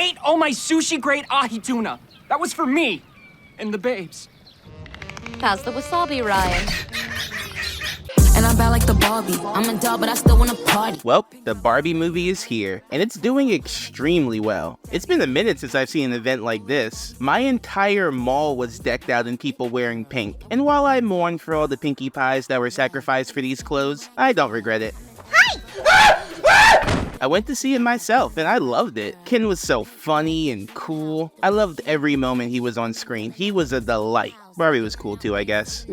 ate all my sushi-grade ahi tuna. That was for me and the babes. How's the wasabi, Ryan? And I'm bad like the Barbie. I'm a doll, but I still wanna party. Well, the Barbie movie is here, and it's doing extremely well. It's been a minute since I've seen an event like this. My entire mall was decked out in people wearing pink, and while I mourn for all the Pinkie Pies that were sacrificed for these clothes, I don't regret it. I went to see it myself, and I loved it. Ken was so funny and cool. I loved every moment he was on screen. He was a delight. Barbie was cool too, I guess.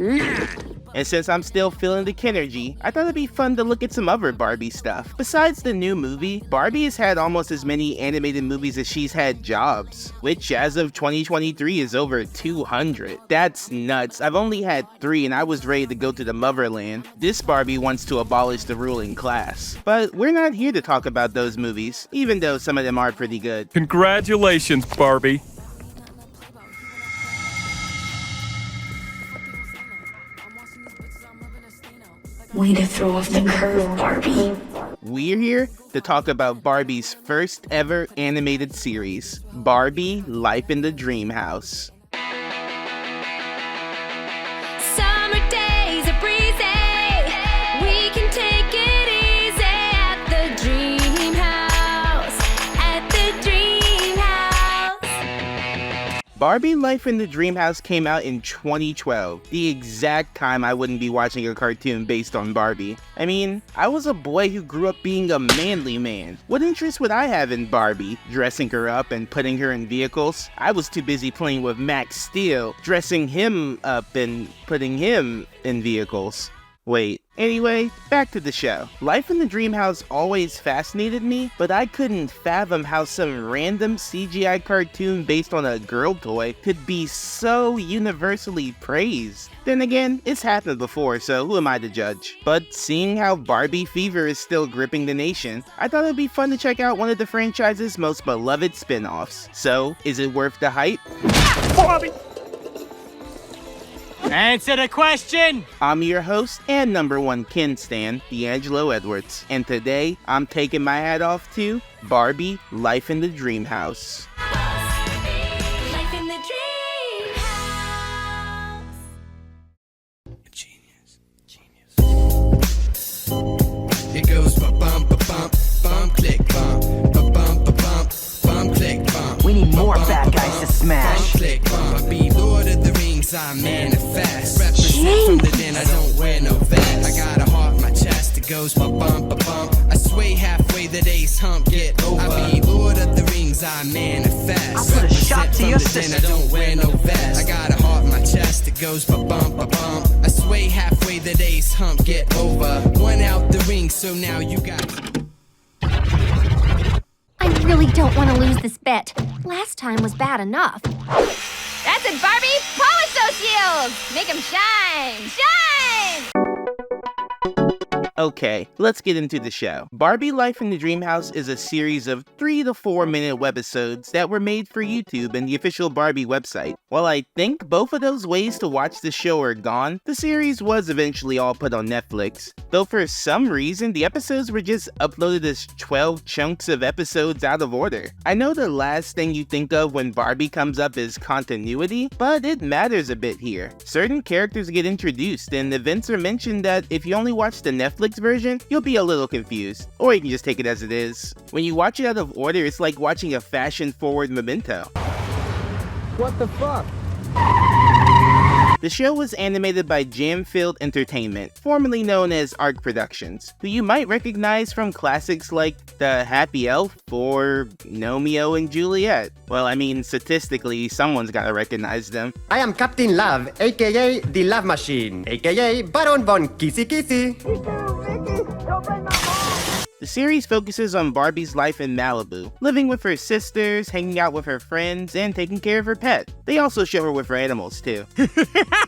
And since I'm still feeling the Kenergy, I thought it'd be fun to look at some other Barbie stuff. Besides the new movie, Barbie has had almost as many animated movies as she's had jobs, which as of 2023 is over 200. That's nuts. I've only had 3 and I was ready to go to the motherland. This Barbie wants to abolish the ruling class. But we're not here to talk about those movies, even though some of them are pretty good. Congratulations, Barbie. Way to throw off the curve, Barbie. We're here to talk about Barbie's first ever animated series, Barbie Life in the Dreamhouse. Summer days are breezy. We can take it easy at the dream house. At the dream house. Barbie Life in the Dreamhouse came out in 2012, the exact time I wouldn't be watching a cartoon based on Barbie. I mean, I was a boy who grew up being a manly man. What interest would I have in Barbie, dressing her up and putting her in vehicles? I was too busy playing with Max Steel, dressing him up and putting him in vehicles. Wait, anyway, back to the show. Life in the Dreamhouse always fascinated me, but I couldn't fathom how some random CGI cartoon based on a girl toy could be so universally praised. Then again, it's happened before, so who am I to judge? But seeing how Barbie Fever is still gripping the nation, I thought it'd be fun to check out one of the franchise's most beloved spin-offs. So, is it worth the hype? Barbie! Answer the question! I'm your host and #1 Ken stan, D'Angelo Edwards, and today I'm taking my hat off to Barbie Life in the Dreamhouse. Life in the dream house. Genius. It goes ba-bum, ba-bum, bum, click, bum, ba-bum, ba-bum, bum, click, bum. We need more bad guys to smash. Bum, click, bum. I be Lord of the Rings, I manifest. Represent from the den, I don't wear no vest. I got a heart in my chest, it goes ba-bum, ba-bum. I sway halfway, the day's hump, get over. I be Lord of the Rings, I manifest. I'll put a shot to your Den, I system. don't wear no vest. I got a heart in my chest, it goes ba-bum, ba-bum. I sway halfway, the day's hump, get over. One out the ring, so now you got... I really don't want to lose this bet. Last time was bad enough. That's it, Barbie! Polish those heels! Make them shine! Shine! Okay, let's get into the show. Barbie Life in the Dreamhouse is a series of 3 to 4 minute webisodes that were made for YouTube and the official Barbie website. While I think both of those ways to watch the show are gone, the series was eventually all put on Netflix. Though for some reason, the episodes were just uploaded as 12 chunks of episodes out of order. I know the last thing you think of when Barbie comes up is continuity, but it matters a bit here. Certain characters get introduced, and events are mentioned that if you only watch the Netflix version, you'll be a little confused, or you can just take it as it is. When you watch it out of order, it's like watching a fashion-forward Memento. What the fuck? The show was animated by Jam-Filled Entertainment, formerly known as Arc Productions, who you might recognize from classics like The Happy Elf or Romeo and Juliet. Well, I mean, statistically, someone's gotta recognize them. I am Captain Love, aka the Love Machine, aka Baron von Kissy Kissy. The series focuses on Barbie's life in Malibu, living with her sisters, hanging out with her friends, and taking care of her pet. They also show her with her animals too.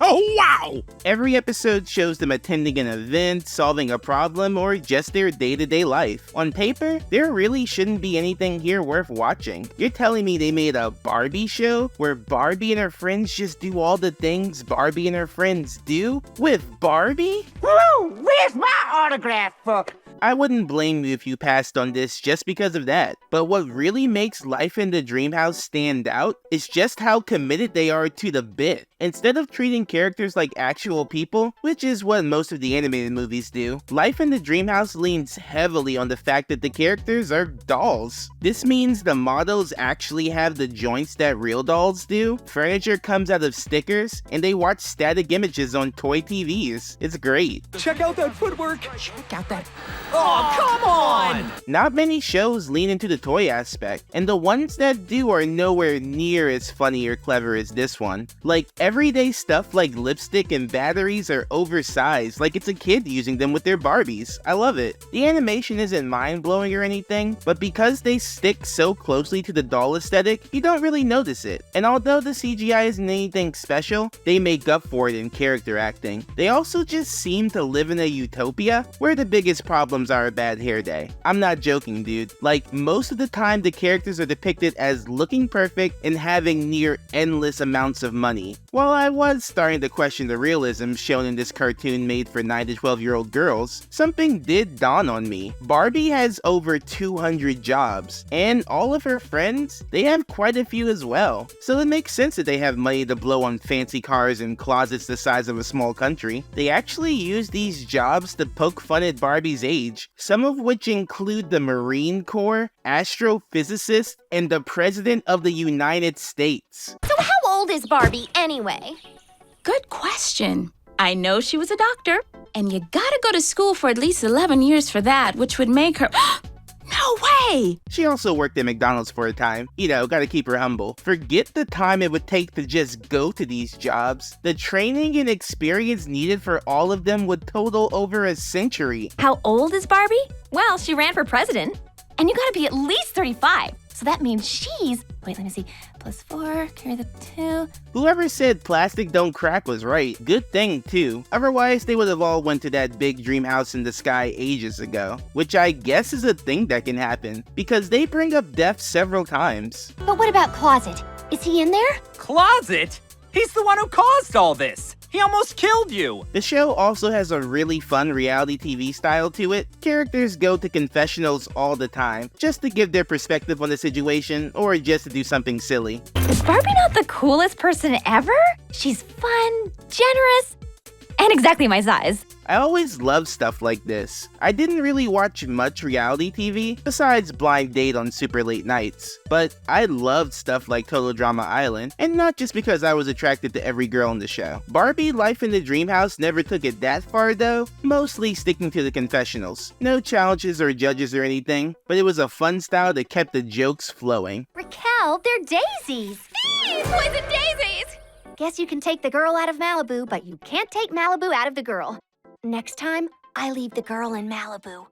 Oh wow! Every episode shows them attending an event, solving a problem, or just their day-to-day life. On paper, there really shouldn't be anything here worth watching. You're telling me they made a Barbie show where Barbie and her friends just do all the things Barbie and her friends do? With Barbie? Woo! Where's my autograph book? I wouldn't blame you if you passed on this just because of that. But what really makes Life in the Dreamhouse stand out is just how committed they are to the bit. Instead of treating characters like actual people, which is what most of the animated movies do, Life in the Dreamhouse leans heavily on the fact that the characters are dolls. This means the models actually have the joints that real dolls do, furniture comes out of stickers, and they watch static images on toy TVs. It's great. Check out that footwork. Check out that. Oh, come on! Not many shows lean into the toy aspect, and the ones that do are nowhere near as funny or clever as this one. Like, everyday stuff like lipstick and batteries are oversized, like it's a kid using them with their Barbies. I love it. The animation isn't mind-blowing or anything, but because they stick so closely to the doll aesthetic, you don't really notice it. And although the CGI isn't anything special, they make up for it in character acting. They also just seem to live in a utopia where the biggest problems are a bad hair day. I'm not joking, dude. Like, most of the time the characters are depicted as looking perfect and having near endless amounts of money. While I was starting to question the realism shown in this cartoon made for 9 to 12-year-old girls, something did dawn on me. Barbie has over 200 jobs, and all of her friends, they have quite a few as well. So it makes sense that they have money to blow on fancy cars and closets the size of a small country. They actually use these jobs to poke fun at Barbie's age, some of which include the Marine Corps, astrophysicist, and the President of the United States. So how old is Barbie anyway? Good question. I know she was a doctor, and you gotta go to school for at least 11 years for that, which would make her... No way! She also worked at McDonald's for a time. You know, gotta keep her humble. Forget the time it would take to just go to these jobs. The training and experience needed for all of them would total over a century. How old is Barbie? Well, she ran for president. And you gotta be at least 35. So that means she's... Wait, let me see. +4, carry the 2. Whoever said plastic don't crack was right. Good thing, too. Otherwise, they would have all went to that big dream house in the sky ages ago. Which I guess is a thing that can happen, because they bring up death several times. But what about Closet? Is he in there? Closet? He's the one who caused all this. He almost killed you. The show also has a really fun reality TV style to it. Characters go to confessionals all the time, just to give their perspective on the situation, or just to do something silly. Is Barbie not the coolest person ever? She's fun, generous, and exactly my size. I always love stuff like this. I didn't really watch much reality TV, besides Blind Date on super late nights, but I loved stuff like Total Drama Island, and not just because I was attracted to every girl in the show. Barbie Life in the Dreamhouse never took it that far though, mostly sticking to the confessionals. No challenges or judges or anything, but it was a fun style that kept the jokes flowing. Raquel, they're daisies. These poison daisies! Guess you can take the girl out of Malibu, but you can't take Malibu out of the girl. Next time, I leave the girl in Malibu.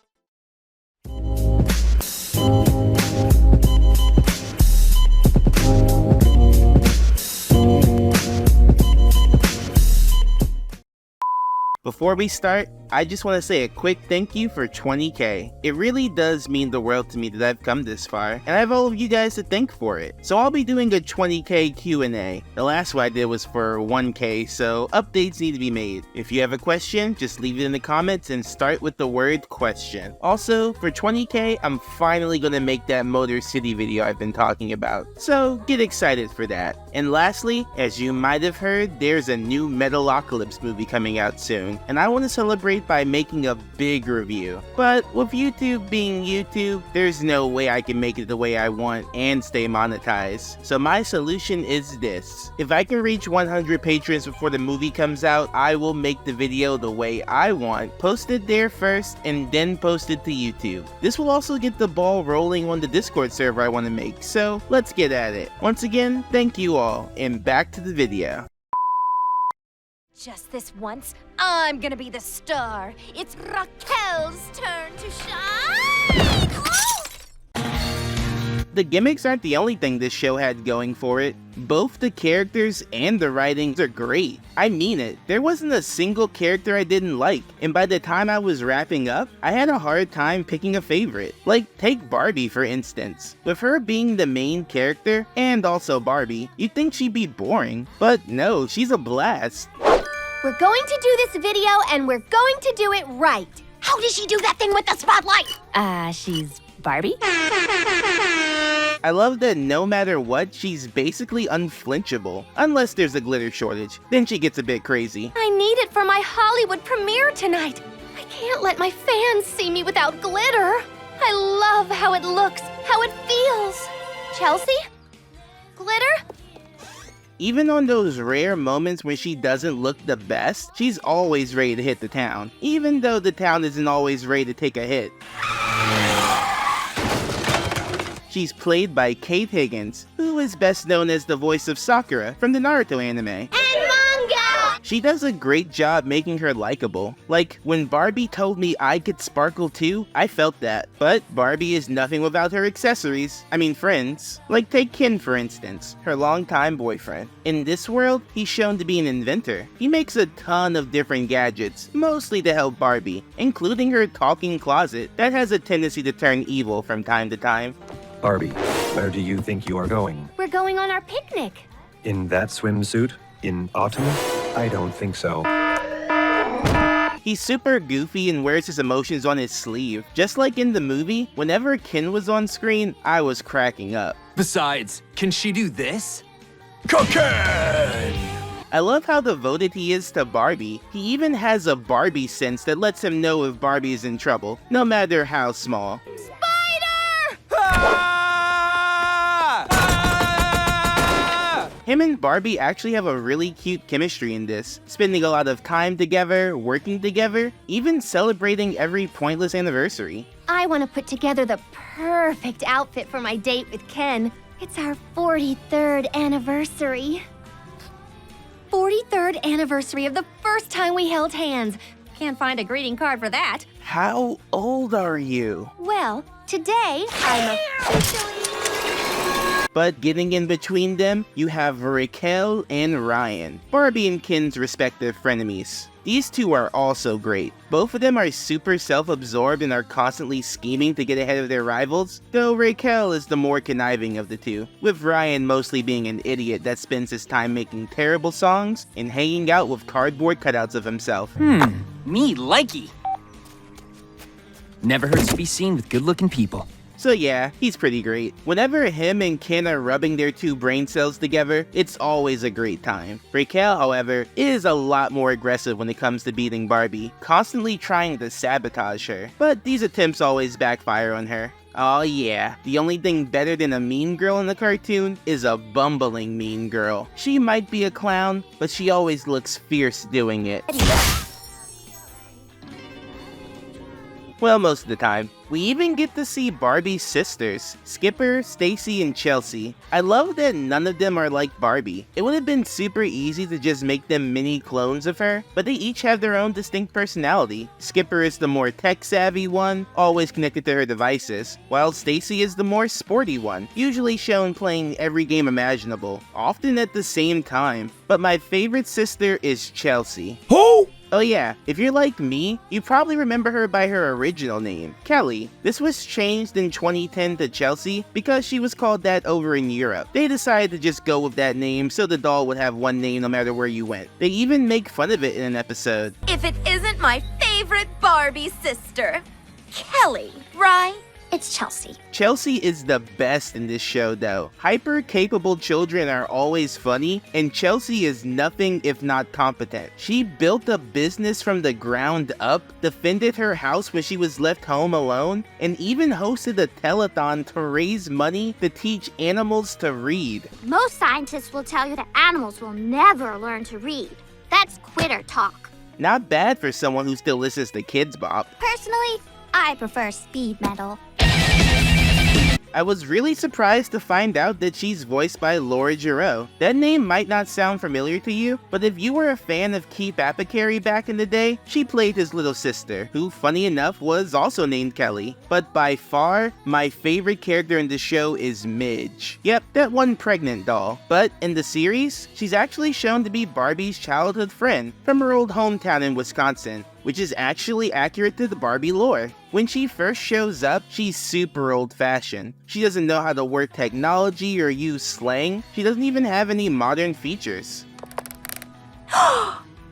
Before we start, I just want to say a quick thank you for 20k. It really does mean the world to me that I've come this far, and I have all of you guys to thank for it. So I'll be doing a 20k Q&A. The last one I did was for 1k, so updates need to be made. If you have a question, just leave it in the comments and start with the word question. Also, for 20k, I'm finally gonna make that Motor City video I've been talking about, so get excited for that. And lastly, as you might have heard, there's a new Metalocalypse movie coming out soon, and I want to celebrate by making a big review. But with YouTube being YouTube, there's no way I can make it the way I want and stay monetized. So my solution is this. If I can reach 100 patrons before the movie comes out, I will make the video the way I want, post it there first, and then post it to YouTube. This will also get the ball rolling on the Discord server I want to make, so let's get at it. Once again, thank you all, and back to the video. Just this once, I'm gonna be the star. It's Raquel's turn to shine! Oh! The gimmicks aren't the only thing this show had going for it. Both the characters and the writings are great. I mean it. There wasn't a single character I didn't like, and by the time I was wrapping up, I had a hard time picking a favorite. Like, take Barbie for instance. With her being the main character, and also Barbie, you'd think she'd be boring. But no, she's a blast. We're going to do this video, and we're going to do it right. How does she do that thing with the spotlight? She's Barbie? I love that no matter what, she's basically unflinchable. Unless there's a glitter shortage, then she gets a bit crazy. I need it for my Hollywood premiere tonight. I can't let my fans see me without glitter. I love how it looks, how it feels. Chelsea? Glitter? Even on those rare moments when she doesn't look the best, she's always ready to hit the town, even though the town isn't always ready to take a hit. She's played by Kate Higgins, who is best known as the voice of Sakura from the Naruto anime. And manga! She does a great job making her likable. Like, when Barbie told me I could sparkle too, I felt that. But Barbie is nothing without her accessories. I mean friends. Like take Ken for instance, her longtime boyfriend. In this world, he's shown to be an inventor. He makes a ton of different gadgets, mostly to help Barbie, including her talking closet that has a tendency to turn evil from time to time. Barbie, where do you think you are going? We're going on our picnic. In that swimsuit? In autumn? I don't think so. He's super goofy and wears his emotions on his sleeve. Just like in the movie, whenever Ken was on screen, I was cracking up. Besides, can she do this? Cocaine! I love how devoted he is to Barbie. He even has a Barbie sense that lets him know if Barbie is in trouble, no matter how small. Him and Barbie actually have a really cute chemistry in this, spending a lot of time together, working together, even celebrating every pointless anniversary. I want to put together the perfect outfit for my date with Ken. It's our 43rd anniversary. 43rd anniversary of the first time we held hands. Can't find a greeting card for that. How old are you? Well, today I'm officially... But getting in between them, you have Raquel and Ryan, Barbie and Ken's respective frenemies. These two are also great. Both of them are super self-absorbed and are constantly scheming to get ahead of their rivals, though Raquel is the more conniving of the two, with Ryan mostly being an idiot that spends his time making terrible songs and hanging out with cardboard cutouts of himself. Me likey. Never hurts to be seen with good-looking people. So yeah, he's pretty great. Whenever him and Ken are rubbing their two brain cells together, it's always a great time. Raquel, however, is a lot more aggressive when it comes to beating Barbie, constantly trying to sabotage her. But these attempts always backfire on her. Oh yeah, the only thing better than a mean girl in the cartoon is a bumbling mean girl. She might be a clown, but she always looks fierce doing it. Well, most of the time. We even get to see Barbie's sisters, Skipper, Stacy, and Chelsea. I love that none of them are like Barbie. It would have been super easy to just make them mini clones of her, but they each have their own distinct personality. Skipper is the more tech-savvy one, always connected to her devices, while Stacy is the more sporty one, usually shown playing every game imaginable, often at the same time. But my favorite sister is Chelsea. Who? Oh yeah, if you're like me, you probably remember her by her original name, Kelly. This was changed in 2010 to Chelsea because she was called that over in Europe. They decided to just go with that name so the doll would have one name no matter where you went. They even make fun of it in an episode. If it isn't my favorite Barbie sister, Kelly, right? It's Chelsea. Chelsea is the best in this show though. Hyper-capable children are always funny, and Chelsea is nothing if not competent. She built a business from the ground up, defended her house when she was left home alone, and even hosted a telethon to raise money to teach animals to read. Most scientists will tell you that animals will never learn to read. That's quitter talk. Not bad for someone who still listens to Kids Bop. Personally, I prefer speed metal. I was really surprised to find out that she's voiced by Laura Giroux. That name might not sound familiar to you, but if you were a fan of Keith Apicary back in the day, she played his little sister, who funny enough was also named Kelly. But by far, my favorite character in the show is Midge. Yep, that one pregnant doll. But in the series, she's actually shown to be Barbie's childhood friend from her old hometown in Wisconsin, which is actually accurate to the Barbie lore. When she first shows up, she's super old-fashioned. She doesn't know how to work technology or use slang. She doesn't even have any modern features.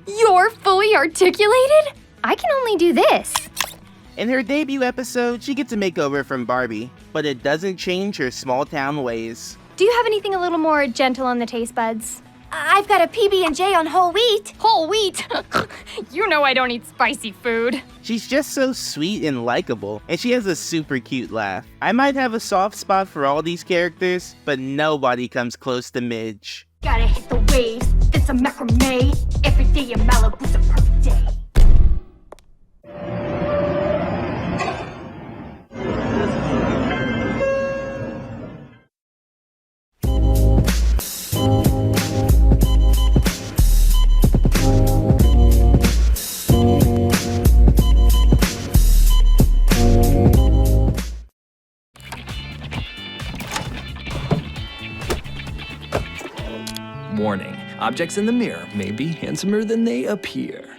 You're fully articulated? I can only do this. In her debut episode, she gets a makeover from Barbie, but it doesn't change her small-town ways. Do you have anything a little more gentle on the taste buds? I've got a PB&J on whole wheat. Whole wheat? You know I don't eat spicy food. She's just so sweet and likable, and she has a super cute laugh. I might have a soft spot for all these characters, but nobody comes close to Midge. Gotta hit the waves, then some macrame. Every day in Malibu's a perfect day. Warning, objects in the mirror may be handsomer than they appear.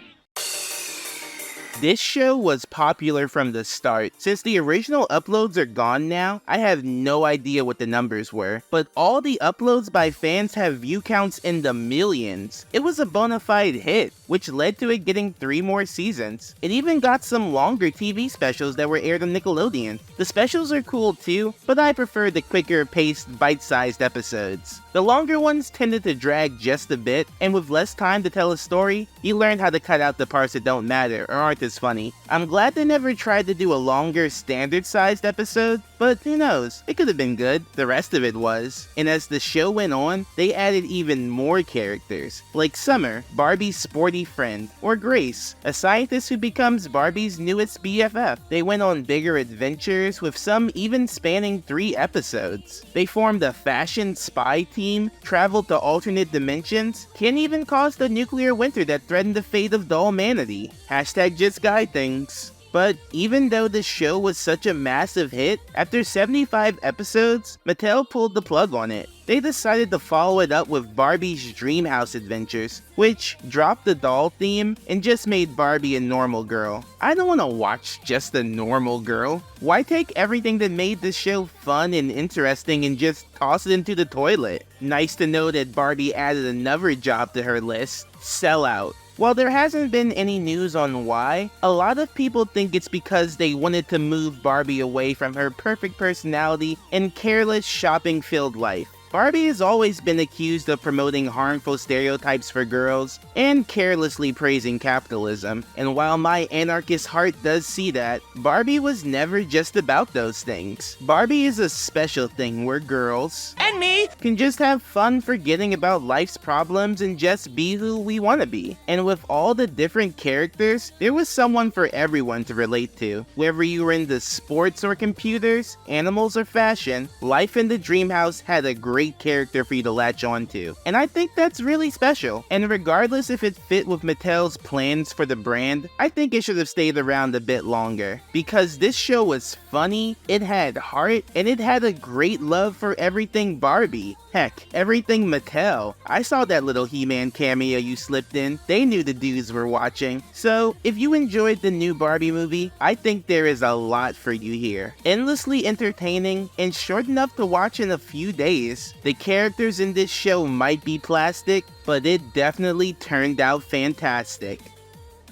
This show was popular from the start. Since the original uploads are gone now, I have no idea what the numbers were, but all the uploads by fans have view counts in the millions. It was a bona fide hit, which led to it getting 3 more seasons. It even got some longer TV specials that were aired on Nickelodeon. The specials are cool too, but I prefer the quicker paced, bite-sized episodes. The longer ones tended to drag just a bit, and with less time to tell a story, you learn how to cut out the parts that don't matter or aren't as funny. I'm glad they never tried to do a longer, standard-sized episode, but who knows, it could have been good. The rest of it was. And as the show went on, they added even more characters, like Summer, Barbie's sporty friend, or Grace, a scientist who becomes Barbie's newest BFF. They went on bigger adventures, with some even spanning 3 episodes. They formed a fashion spy team, traveled to alternate dimensions, can even cause the nuclear winter that threatened the fate of the humanity. Hashtag just guy things. But even though the show was such a massive hit, after 75 episodes, Mattel pulled the plug on it. They decided to follow it up with Barbie's Dreamhouse adventures, which dropped the doll theme and just made Barbie a normal girl. I don't want to watch just a normal girl. Why take everything that made this show fun and interesting and just toss it into the toilet? Nice to know that Barbie added another job to her list: sellout. While there hasn't been any news on why, a lot of people think it's because they wanted to move Barbie away from her perfect personality and careless shopping-filled life. Barbie has always been accused of promoting harmful stereotypes for girls and carelessly praising capitalism, and while my anarchist heart does see that, Barbie was never just about those things. Barbie is a special thing where girls, and me, can just have fun forgetting about life's problems and just be who we want to be. And with all the different characters, there was someone for everyone to relate to. Whether you were into sports or computers, animals or fashion, life in the Dreamhouse had a great character for you to latch onto. And I think that's really special. And regardless if it fit with Mattel's plans for the brand, I think it should have stayed around a bit longer. Because this show was funny, it had heart, and it had a great love for everything Barbie. Heck, everything Mattel. I saw that little He-Man cameo you slipped in. They knew the dudes were watching. So, if you enjoyed the new Barbie movie, I think there is a lot for you here. Endlessly entertaining and short enough to watch in a few days. The characters in this show might be plastic, but it definitely turned out fantastic.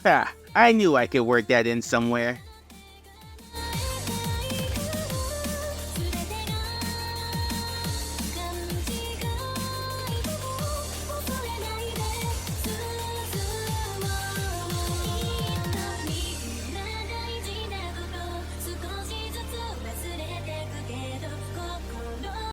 Ha, I knew I could work that in somewhere.